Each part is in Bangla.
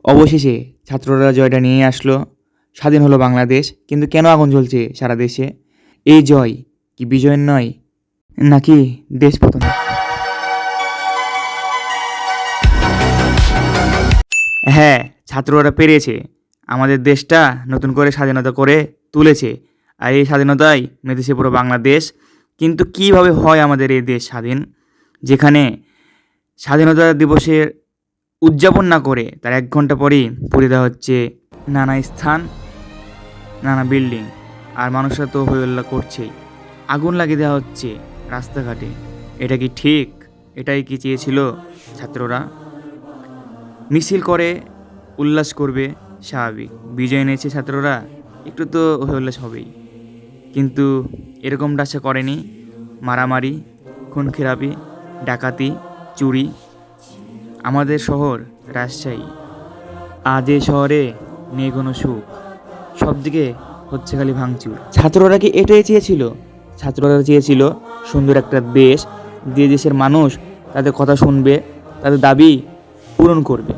অবশেষে ছাত্ররা জয়টা নিয়ে আসলো, স্বাধীন হলো বাংলাদেশ। কিন্তু কেন আগুন জ্বলছে সারা দেশে? এই জয় কি বিজয়ের নয়, নাকি দেশ পতন? হ্যাঁ, ছাত্ররা পেরেছে, আমাদের দেশটা নতুন করে স্বাধীনতা করে তুলেছে। আর এই স্বাধীনতায় মেতেছে পুরো বাংলাদেশ। কিন্তু কিভাবে হয় আমাদের এই দেশ স্বাধীন, যেখানে স্বাধীনতা দিবসের উদযাপন না করে তার 1 ঘন্টা পরেই পুড়িয়ে দেওয়া হচ্ছে নানা স্থান, নানা বিল্ডিং, আর মানুষরা তো হইহল্লা করছেই, আগুন লাগিয়ে দেওয়া হচ্ছে রাস্তাঘাটে। এটা কি ঠিক? এটাই কি চেয়েছিল ছাত্ররা? মিছিল করে উল্লাস করবে, স্বাভাবিক। বিজয় এনেছে ছাত্ররা, একটু তো হইহল্লাস হবেই। কিন্তু এরকমটা আশা করেনি। মারামারি, খুন খেরাপি, ডাকাতি, চুরি। আমাদের শহর রাজশাহী, আজ এই শহরে নেই কোনো সুখ, সব দিকে হচ্ছে খালি ভাঙচুর। ছাত্ররা কি এটাই চেয়েছিল? ছাত্ররা চেয়েছিল সুন্দর একটা দেশ, যে দেশের মানুষ তাদের কথা শুনবে, তাদের দাবি পূরণ করবে।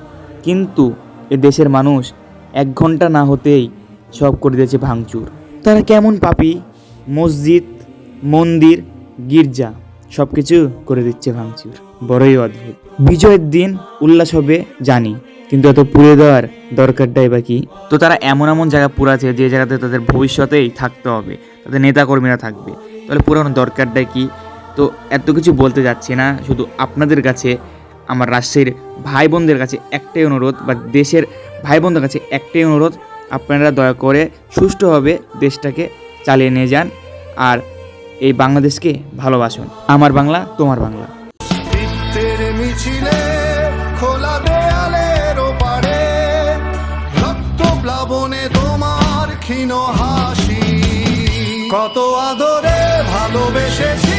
কিন্তু এ দেশের মানুষ 1 ঘন্টা না হতেই সব করে দিয়েছে ভাঙচুর। তারা কেমন পাপী, মসজিদ, মন্দির, গির্জা সব কিছু করে দিচ্ছে ভাঙচুর। বড়ই অদ্ভুত। বিজয়ের দিন উল্লাস হবে জানি, কিন্তু এত পুড়ে দেওয়ার দরকারটাই বা কি? তো তারা এমন এমন জায়গা পুরাছে যে জায়গাতে তাদের ভবিষ্যতেই থাকতে হবে, তাদের নেতাকর্মীরা থাকবে। তাহলে পুরানোর দরকারটাই কি? তো এত কিছু বলতে যাচ্ছি না, শুধু আপনাদের কাছে, আমার রাজশাহীর ভাই বোনদের কাছে একটাই অনুরোধ, বা দেশের ভাই বোনদের কাছে একটাই অনুরোধ, আপনারা দয়া করে সুষ্ঠুভাবে দেশটাকে চালিয়ে নিয়ে যান, আর এই বাংলাদেশকে ভালোবাসুন। আমার বাংলা, তোমার বাংলা। মিছিলে খোলা দেয়ালের ওপারে রক্ত প্লাবনে তোমার ক্ষীণ হাসি, কত আদরে ভালোবেসেছি